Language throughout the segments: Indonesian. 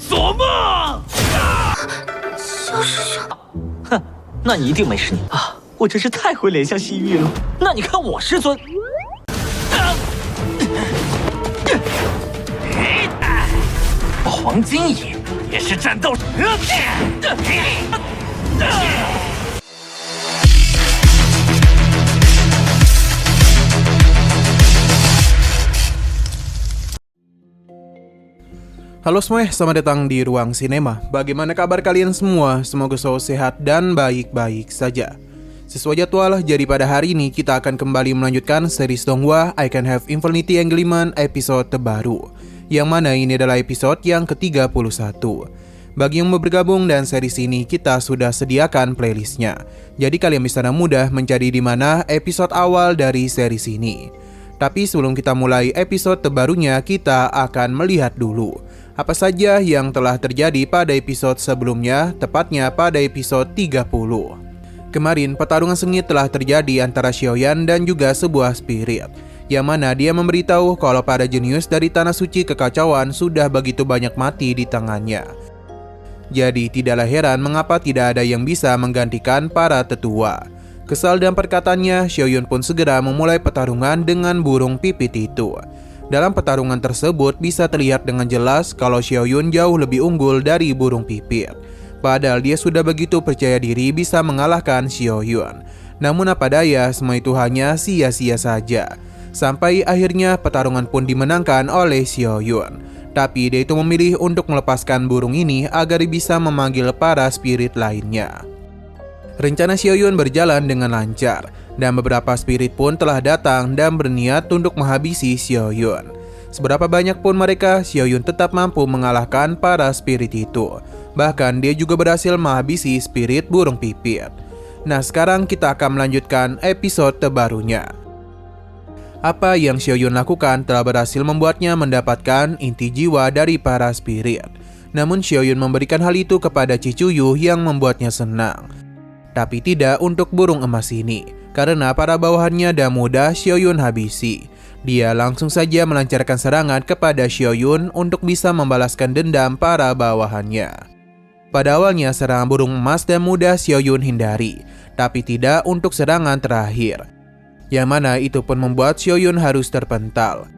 做梦！萧师兄，哼，那你一定没是你啊！我真是太会怜香惜玉了。那你看我师尊，黄金翼也是战斗。Halo semuanya, selamat datang di Ruang Sinema. Bagaimana kabar kalian semua? Semoga selalu sehat dan baik-baik saja. Sesuai jadwal, jadi pada hari ini kita akan kembali melanjutkan series Donghua I Can Have Infinity Engagement episode terbaru, yang mana ini adalah episode yang ke-31. Bagi yang mau bergabung dan series ini, kita sudah sediakan playlistnya, jadi kalian bisa dengan mudah mencari di mana episode awal dari series ini. Tapi sebelum kita mulai episode terbarunya, kita akan melihat dulu apa saja yang telah terjadi pada episode sebelumnya, tepatnya pada episode 30. Kemarin pertarungan sengit telah terjadi antara Xiaoyan dan juga sebuah spirit, yang mana dia memberitahu kalau para jenius dari Tanah Suci Kekacauan sudah begitu banyak mati di tangannya. Jadi tidaklah heran mengapa tidak ada yang bisa menggantikan para tetua. Kesal dan perkataannya, Xiaoyun pun segera memulai pertarungan dengan burung pipit itu. Dalam pertarungan tersebut bisa terlihat dengan jelas kalau Xiaoyun jauh lebih unggul dari burung pipit. Padahal dia sudah begitu percaya diri bisa mengalahkan Xiaoyun. Namun apa daya, semua itu hanya sia-sia saja. Sampai akhirnya pertarungan pun dimenangkan oleh Xiaoyun. Tapi dia itu memilih untuk melepaskan burung ini agar bisa memanggil para spirit lainnya. Rencana Xiaoyun berjalan dengan lancar, dan beberapa spirit pun telah datang dan berniat untuk menghabisi Xiaoyun. Seberapa banyak pun mereka, Xiaoyun tetap mampu mengalahkan para spirit itu. Bahkan dia juga berhasil menghabisi spirit burung pipit. Nah, sekarang kita akan melanjutkan episode terbarunya. Apa yang Xiaoyun lakukan telah berhasil membuatnya mendapatkan inti jiwa dari para spirit. Namun Xiaoyun memberikan hal itu kepada Cicuyu yang membuatnya senang. Tapi tidak untuk burung emas ini, karena para bawahannya dan mudah Xiaoyun habisi. Dia langsung saja melancarkan serangan kepada Xiaoyun untuk bisa membalaskan dendam para bawahannya. Pada awalnya serangan burung emas dan mudah Xiaoyun hindari, tapi tidak untuk serangan terakhir, yang mana itu pun membuat Xiaoyun harus terpental.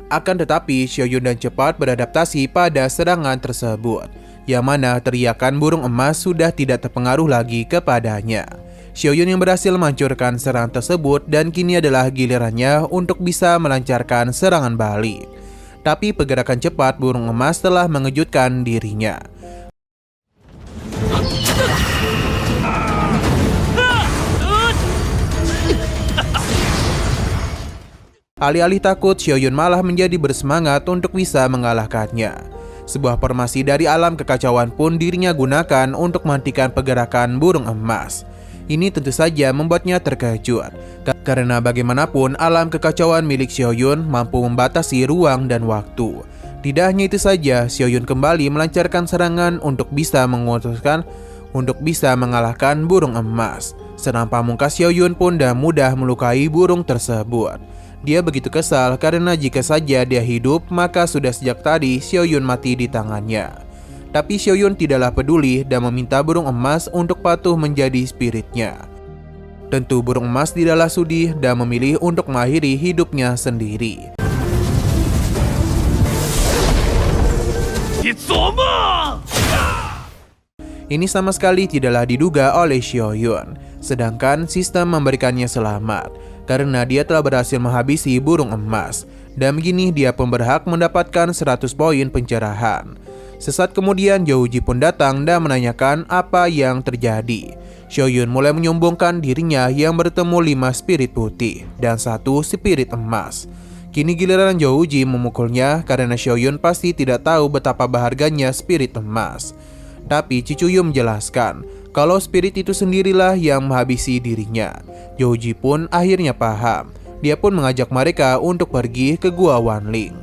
Akan tetapi Xiaoyun dan cepat beradaptasi pada serangan tersebut, yang mana teriakan burung emas sudah tidak terpengaruh lagi kepadanya. Xiaoyun yang berhasil menghancurkan serangan tersebut dan kini adalah gilirannya untuk bisa melancarkan serangan balik. Tapi pergerakan cepat burung emas telah mengejutkan dirinya. Alih-alih takut, Xiaoyun malah menjadi bersemangat untuk bisa mengalahkannya. Sebuah formasi dari alam kekacauan pun dirinya gunakan untuk menghentikan pergerakan burung emas. Ini tentu saja membuatnya terkejut, karena bagaimanapun alam kekacauan milik Xiaoyun mampu membatasi ruang dan waktu. Tidak hanya itu saja, Xiaoyun kembali melancarkan serangan untuk bisa mengalahkan burung emas. Serangan pamungkas Xiaoyun pun dan mudah melukai burung tersebut. Dia begitu kesal karena jika saja dia hidup, maka sudah sejak tadi Xiaoyun mati di tangannya. Tapi Xiaoyun tidaklah peduli dan meminta burung emas untuk patuh menjadi spiritnya. Tentu burung emas tidaklah sudi dan memilih untuk mengakhiri hidupnya sendiri. Ini sama sekali tidaklah diduga oleh Xiaoyun, sedangkan sistem memberikannya selamat karena dia telah berhasil menghabisi burung emas, dan begini dia pun berhak mendapatkan 100 poin pencerahan. Sesaat kemudian Zhou Ji pun datang dan menanyakan apa yang terjadi. Xiaoyun mulai menyombongkan dirinya yang bertemu 5 spirit putih dan 1 spirit emas. Kini giliran Zhou Ji memukulnya karena Xiaoyun pasti tidak tahu betapa berharganya spirit emas. Tapi Cicuyu menjelaskan kalau spirit itu sendirilah yang menghabisi dirinya. Zhou Ji pun akhirnya paham. Dia pun mengajak mereka untuk pergi ke Gua Wanling.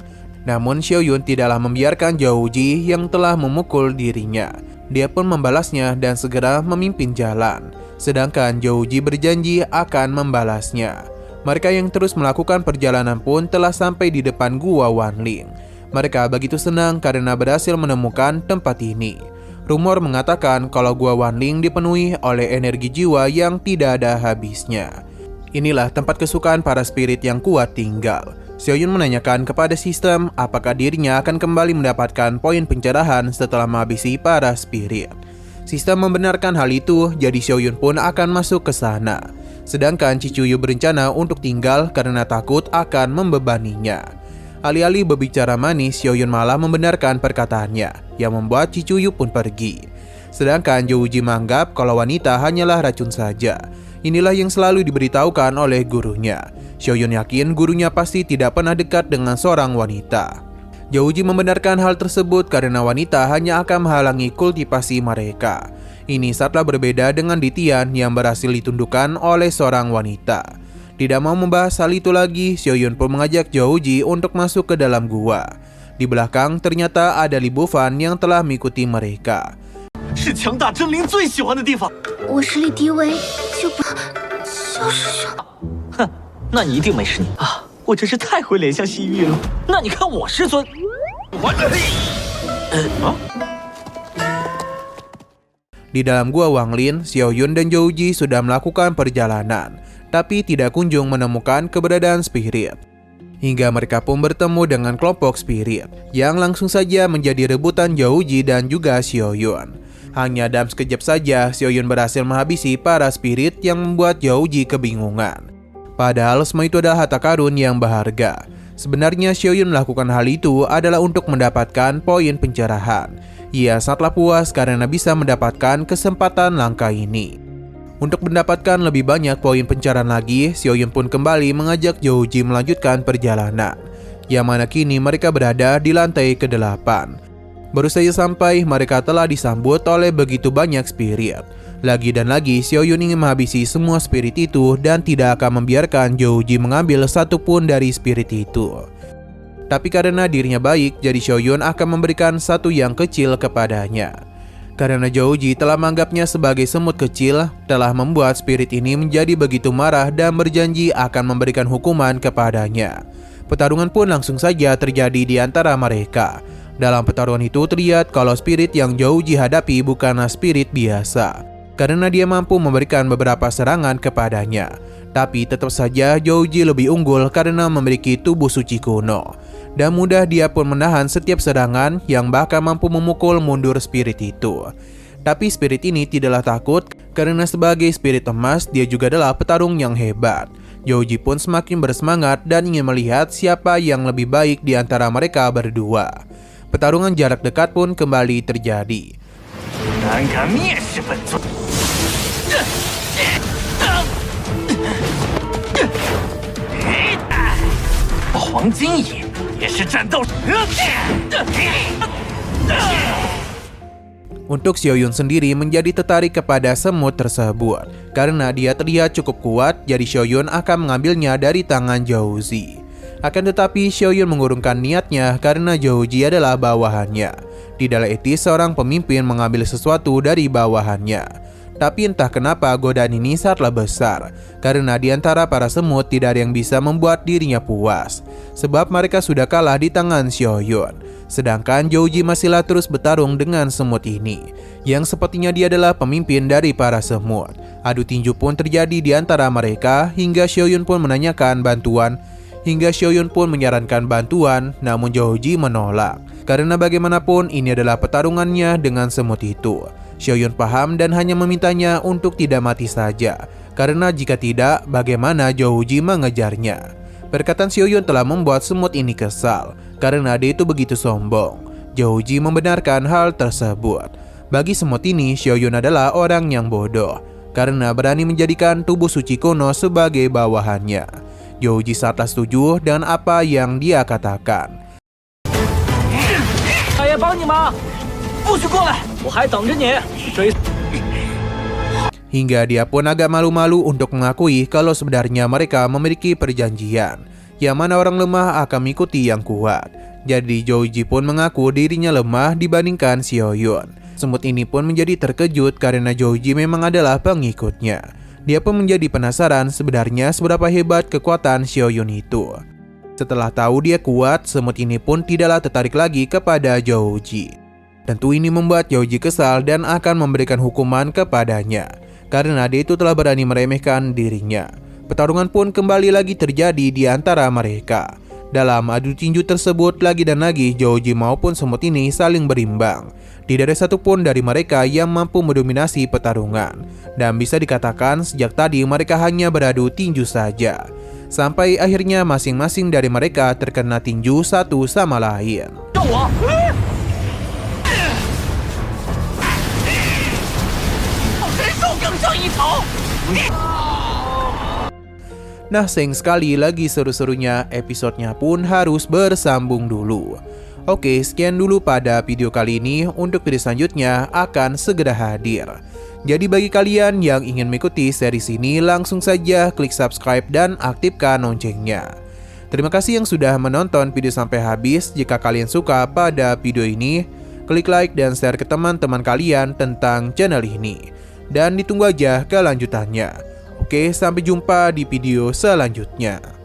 Namun Xiaoyun tidaklah membiarkan Zhou Ji yang telah memukul dirinya. Dia pun membalasnya dan segera memimpin jalan. Sedangkan Zhou Ji berjanji akan membalasnya. Mereka yang terus melakukan perjalanan pun telah sampai di depan Gua Wanling. Mereka begitu senang karena berhasil menemukan tempat ini. Rumor mengatakan kalau Gua Wanling dipenuhi oleh energi jiwa yang tidak ada habisnya. Inilah tempat kesukaan para spirit yang kuat tinggal. Xiaoyun menanyakan kepada sistem apakah dirinya akan kembali mendapatkan poin pencerahan setelah menghabisi para spirit. Sistem membenarkan hal itu, jadi Xiaoyun pun akan masuk ke sana. Sedangkan Cicuyu berencana untuk tinggal karena takut akan membebaninya. Alih-alih berbicara manis, Xiaoyun malah membenarkan perkataannya, yang membuat Cicuyu pun pergi. Sedangkan Zhou Ji menganggap kalau wanita hanyalah racun saja. Inilah yang selalu diberitahukan oleh gurunya. Xiaoyun yakin gurunya pasti tidak pernah dekat dengan seorang wanita. Zhou Ji membenarkan hal tersebut karena wanita hanya akan menghalangi kultivasi mereka. Ini sangatlah berbeda dengan Ditian yang berhasil ditundukkan oleh seorang wanita. Tidak mau membahas hal itu lagi, Xiaoyun pun mengajak Zhou Ji untuk masuk ke dalam gua. Di belakang ternyata ada Li Bufan yang telah mengikuti mereka. 是强大真灵最喜欢的地方。我实力低微，就不萧师兄。哼，那你一定没实力啊！我真是太会怜香惜玉了。那你看我师尊，Di dalam gua Wanglin, Xiaoyun dan Zhou Ji sudah melakukan perjalanan, tapi tidak kunjung menemukan keberadaan spirit. Hingga mereka pun bertemu dengan kelompok spirit, yang langsung saja menjadi rebutan Zhou Ji dan juga Xiaoyun. Hanya dalam sekejap saja, Xiaoyun berhasil menghabisi para spirit yang membuat Zhou Ji kebingungan. Padahal semua itu adalah harta karun yang berharga. Sebenarnya Xiaoyun melakukan hal itu adalah untuk mendapatkan poin pencerahan. Ia sangatlah puas karena bisa mendapatkan kesempatan langka ini. Untuk mendapatkan lebih banyak poin pencerahan lagi, Xiaoyun pun kembali mengajak Zhou Ji melanjutkan perjalanan. Yang mana kini mereka berada di lantai ke-8. Baru saja sampai, mereka telah disambut oleh begitu banyak spirit. Lagi dan lagi, Xiaoyun ingin menghabisi semua spirit itu dan tidak akan membiarkan Zhou Ji mengambil satupun dari spirit itu. Tapi karena dirinya baik, jadi Xiaoyun akan memberikan satu yang kecil kepadanya. Karena Zhou Ji telah menganggapnya sebagai semut kecil, telah membuat spirit ini menjadi begitu marah dan berjanji akan memberikan hukuman kepadanya. Pertarungan pun langsung saja terjadi di antara mereka. Dalam pertarungan itu terlihat kalau spirit yang Zhou Ji hadapi bukanlah spirit biasa, karena dia mampu memberikan beberapa serangan kepadanya. Tapi tetap saja Zhou Ji lebih unggul karena memiliki tubuh suci kuno. Dan mudah dia pun menahan setiap serangan yang bahkan mampu memukul mundur spirit itu. Tapi spirit ini tidaklah takut karena sebagai spirit emas dia juga adalah petarung yang hebat. Zhou Ji pun semakin bersemangat dan ingin melihat siapa yang lebih baik di antara mereka berdua. Pertarungan jarak dekat pun kembali terjadi. Untuk Xiaoyun sendiri menjadi tertarik kepada semut tersebut. Karena dia terlihat cukup kuat, jadi Xiaoyun akan mengambilnya dari tangan Zhou Ji. Akan tetapi Xiaoyun mengurungkan niatnya karena Zhou Ji adalah bawahannya. Tidaklah etis seorang pemimpin mengambil sesuatu dari bawahannya. Tapi entah kenapa godaan ini sangatlah besar, karena di antara para semut tidak ada yang bisa membuat dirinya puas, sebab mereka sudah kalah di tangan Xiaoyun. Sedangkan Zhou Ji masihlah terus bertarung dengan semut ini, yang sepertinya dia adalah pemimpin dari para semut. Adu tinju pun terjadi di antara mereka, hingga Xiaoyun pun menanyakan bantuan. Hingga Xiaoyun pun menyarankan bantuan, namun Zhou Ji menolak. Karena bagaimanapun ini adalah pertarungannya dengan semut itu. Xiaoyun paham dan hanya memintanya untuk tidak mati saja. Karena jika tidak, bagaimana Zhou Ji mengejarnya? Perkataan Xiaoyun telah membuat semut ini kesal, karena dia itu begitu sombong. Zhou Ji membenarkan hal tersebut. Bagi semut ini, Xiaoyun adalah orang yang bodoh, karena berani menjadikan tubuh suci kuno sebagai bawahannya. Zhou Ji sangatlah setuju dengan apa yang dia katakan. Hingga dia pun agak malu-malu untuk mengakui kalau sebenarnya mereka memiliki perjanjian, yang mana orang lemah akan mengikuti yang kuat. Jadi Zhou Ji pun mengaku dirinya lemah dibandingkan Xiaoyun. Semut ini pun menjadi terkejut karena Zhou Ji memang adalah pengikutnya. Dia pun menjadi penasaran sebenarnya seberapa hebat kekuatan Xiaoyun itu. Setelah tahu dia kuat, semut ini pun tidaklah tertarik lagi kepada Zhouji. Tentu ini membuat Zhouji kesal dan akan memberikan hukuman kepadanya, karena dia itu telah berani meremehkan dirinya. Pertarungan pun kembali lagi terjadi di antara mereka. Dalam adu tinju tersebut, lagi dan lagi Zhouji maupun semut ini saling berimbang. Tidak ada satupun dari mereka yang mampu mendominasi pertarungan. Dan bisa dikatakan sejak tadi mereka hanya beradu tinju saja. Sampai akhirnya masing-masing dari mereka terkena tinju satu sama lain. Nah, sayang sekali lagi seru-serunya episodenya pun harus bersambung dulu. Oke, sekian dulu pada video kali ini. Untuk video selanjutnya akan segera hadir. Jadi bagi kalian yang ingin mengikuti series ini, langsung saja klik subscribe dan aktifkan loncengnya. Terima kasih yang sudah menonton video sampai habis. Jika kalian suka pada video ini, klik like dan share ke teman-teman kalian tentang channel ini. Dan ditunggu aja kelanjutannya. Oke, sampai jumpa di video selanjutnya.